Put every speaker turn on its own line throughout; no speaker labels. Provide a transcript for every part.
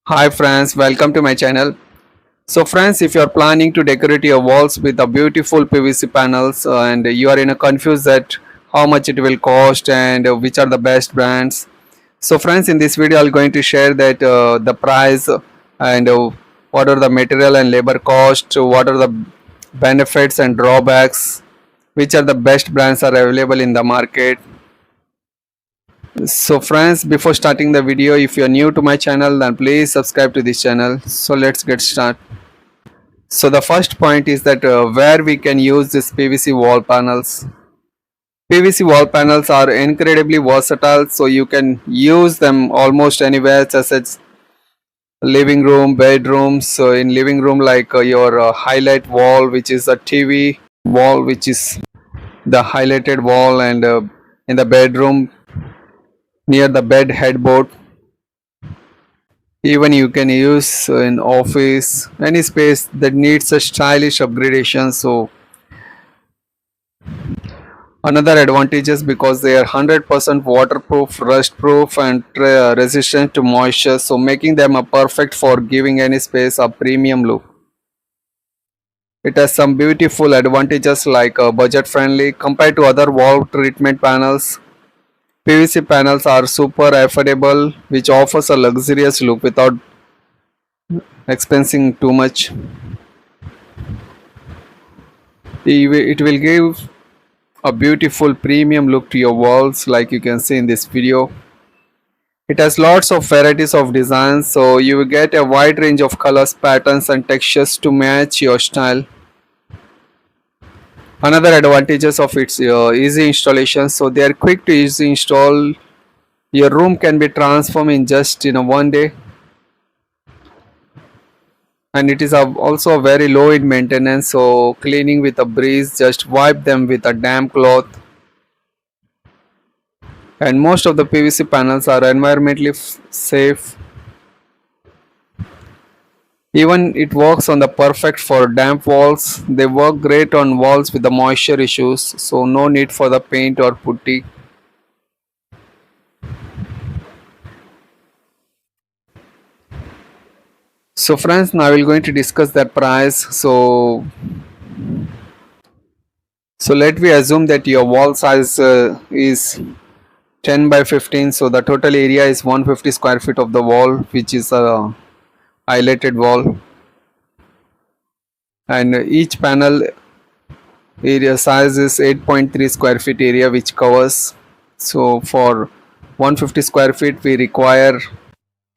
Hi friends, welcome to my channel. So friends, if you are planning to decorate your walls with a beautiful PVC panels and you are in a confused that how much it will cost and which are the best brands. So friends, in this video I'm going to share that the price and what are the material and labor cost, what are the benefits and drawbacks, which are the best brands are available in the market. So friends, before starting the video, if you are new to my channel, then please subscribe to this channel. So let's get started. So the first point is that where we can use this PVC wall panels. PVC wall panels are incredibly versatile, so you can use them almost anywhere, such as living room, bedrooms. So in living room, like your highlight wall, which is a TV wall, which is the highlighted wall, and in the bedroom near the bed headboard. Even you can use in office, any space that needs a stylish upgradation. So another advantage is because they are 100% waterproof, rust proof and resistant to moisture, so making them a perfect for giving any space a premium look. It has some beautiful advantages like budget friendly compared to other wall treatment panels. PVC panels are super affordable, which offers a luxurious look without expensing too much. It will give a beautiful premium look to your walls, like you can see in this video. It has lots of varieties of designs, so you will get a wide range of colors, patterns and textures to match your style. Another advantages of its easy installation, so they are quick to easily install. Your room can be transformed in just one day, and it is also very low in maintenance, so cleaning with a breeze, just wipe them with a damp cloth. And most of the PVC panels are environmentally safe. Even it works on the perfect for damp walls. They work great on walls with the moisture issues, so no need for the paint or putty. So friends, now we're going to discuss the price. So let me assume that your wall size is 10 by 15, so the total area is 150 square feet of the wall, which is a highlighted wall, and each panel area size is 8.3 square feet area, which covers. So for 150 square feet we require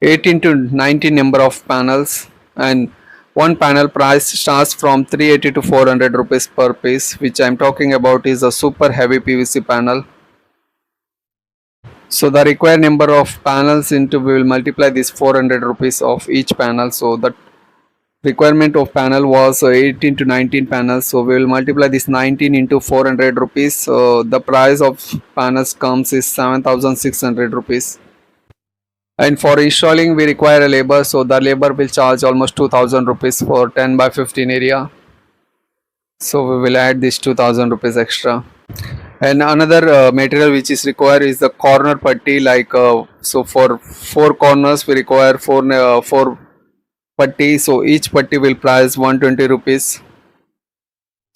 18 to 19 number of panels, and one panel price starts from 380 to 400 rupees per piece, which I am talking about is a super heavy PVC panel. So the required number of panels into, we will multiply this 400 rupees of each panel. So the requirement of panel was 18 to 19 panels, so we will multiply this 19 into 400 rupees. So the price of panels comes is 7600 rupees. And for installing we require a labor, so the labor will charge almost 2000 rupees for 10 by 15 area. So we will add this 2000 rupees extra. And another material which is required is the corner putty, like so for four corners we require four putty, so each putty will price 120 rupees.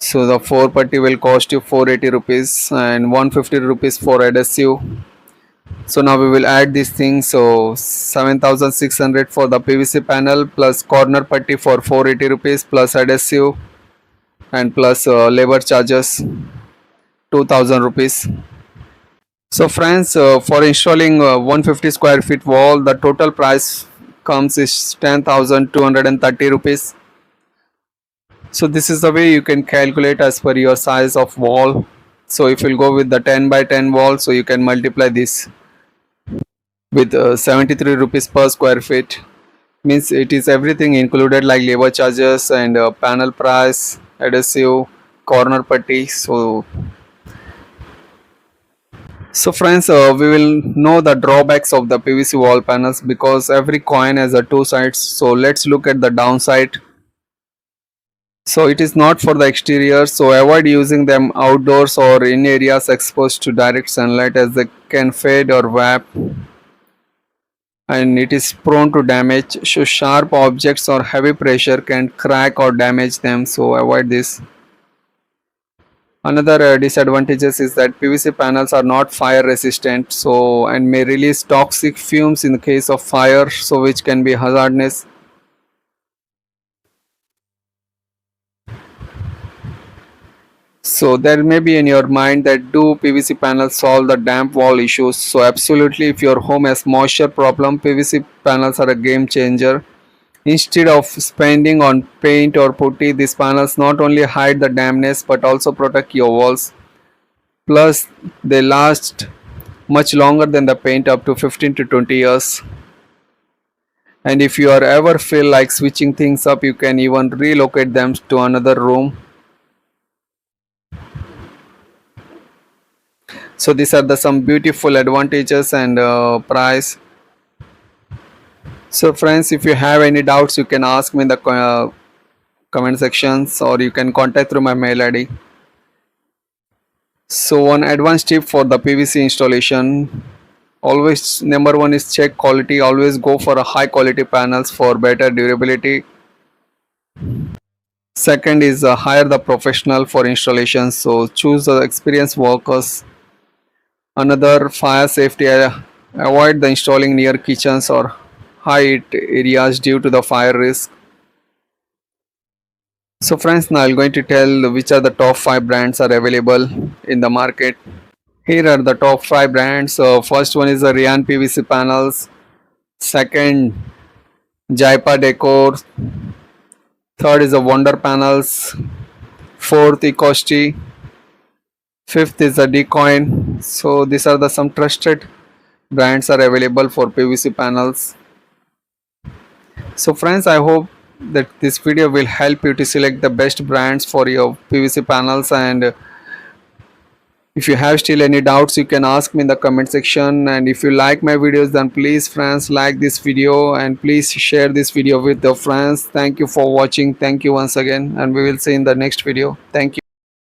So the 4 putty will cost you 480 rupees and 150 rupees for adhesive. So now we will add these things, so 7600 for the PVC panel plus corner putty for 480 rupees plus adhesive and plus labor charges 2000 rupees. So friends, for installing 150 square feet wall, the total price comes is 10,230 rupees. So this is the way you can calculate as per your size of wall. So if you'll go with the 10 by 10 wall, so you can multiply this with 73 rupees per square feet. Means it is everything included, like labor charges and panel price, adhesive, corner putty. So friends, we will know the drawbacks of the PVC wall panels, because every coin has a two sides. So let's look at the downside. So it is not for the exterior, so avoid using them outdoors or in areas exposed to direct sunlight, as they can fade or warp. and it is prone to damage. So sharp objects or heavy pressure can crack or damage them, so avoid this. Another disadvantages is that PVC panels are not fire resistant, so and may release toxic fumes in the case of fire, so which can be hazardous. So there may be in your mind that do PVC panels solve the damp wall issues? So absolutely, if your home has moisture problem, PVC panels are a game changer. Instead of spending on paint or putty, these panels not only hide the dampness but also protect your walls. Plus, they last much longer than the paint, up to 15 to 20 years. And if you are ever feel like switching things up, you can even relocate them to another room. So these are the some beautiful advantages and price. So friends, if you have any doubts, you can ask me in the comment sections, or you can contact through my mail ID. So one advanced tip for the PVC installation: always number one is check quality. Always go for a high quality panels for better durability. Second is hire the professional for installation. So choose the experienced workers. Another, fire safety, avoid the installing near kitchens or high heat areas due to the fire risk. So friends, now I'm going to tell which are the top 5 brands are available in the market. Here are the top 5 brands. So first one is the Rian PVC panels. Second, Jaipa Decor. Third is the Wonder panels. Fourth, Ecosti. Fifth is the Decoin. So these are the some trusted brands are available for PVC panels. So friends, I hope that this video will help you to select the best brands for your PVC panels, and if you have still any doubts, you can ask me in the comment section. And if you like my videos, then please friends like this video and please share this video with your friends. Thank you for watching. Thank you once again, and we will see in the next video. Thank you.